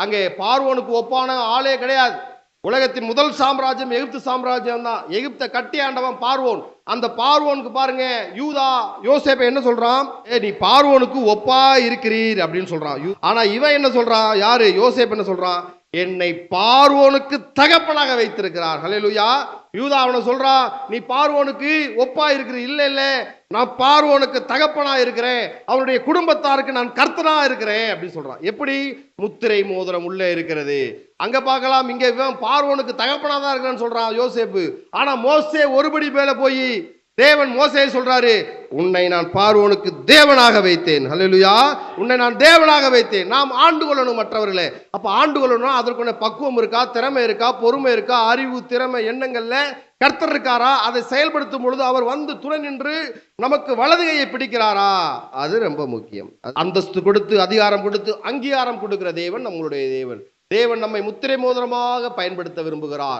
அங்கே பார்வோனுக்கு ஒப்பான ஆளே கிடையாது. உலகத்தின் முதல் சாம்ராஜ்யம் எகிப்து சாம்ராஜ்யம் தான். எகிப்தை கட்டி ஆண்டவன் பார்வோன். அந்த பார்வோனுக்கு பாருங்க, யூதா யோசேப்பை என்ன சொல்றான்? நீ பார்வோனுக்கு ஒப்பா இருக்கிறீர் அப்படின்னு சொல்றான். ஆனா இவன் என்ன சொல்றான்? யாரு? யோசேப் என்ன சொல்றான்? என்னை பார்வோனுக்கு தகப்பனாக வைத்திருக்கிறார். ஹல்லேலூயா. யூதா அவனை சொல்றான், நீ பார்வோனுக்கு ஒப்பா இருக்கிற. இல்ல இல்ல, நான் பார்வோனுக்கு தகப்பனா இருக்கிறேன், அவனுடைய குடும்பத்தாருக்கு நான் கர்த்தனா இருக்கிறேன் அப்படின்னு சொல்றான். எப்படி? முத்திரை மோதிரம் உள்ளே இருக்கிறது. அங்க பார்க்கலாம், இங்க இவன் பார்வோனுக்கு தகப்பனா தான் இருக்கிறான்னு சொல்றான் யோசேப்பு. ஆனா மோசே ஒருபடி மேல போய் தேவன் மோசேயை சொல்றாரு, உன்னை நான் பார்வோனுக்கு தேவனாக வைத்தேன். ஹல்லேலூயா. உன்னை நான் தேவனாக வைத்தேன். நாம் ஆண்டு கொள்ளணும் மற்றவர்களே. அப்ப ஆண்டு கொள்ளணும், அதற்குள்ள பக்குவம் இருக்கா, திறமை இருக்கா, பொறுமை இருக்கா, அறிவு, திறமை, எண்ணங்கள்ல கர்த்தர் இருக்காரா? அதை செயல்படுத்தும் பொழுது அவர் வந்து துணை நின்று நமக்கு வலதுகையை பிடிக்கிறாரா? அது ரொம்ப முக்கியம். அந்தஸ்து கொடுத்து, அதிகாரம் கொடுத்து, அங்கீகாரம் கொடுக்கிற தேவன் நம்மளுடைய தேவன். தேவன் நம்மை முத்திரை மோதிரமாக பயன்படுத்த விரும்புகிறார்.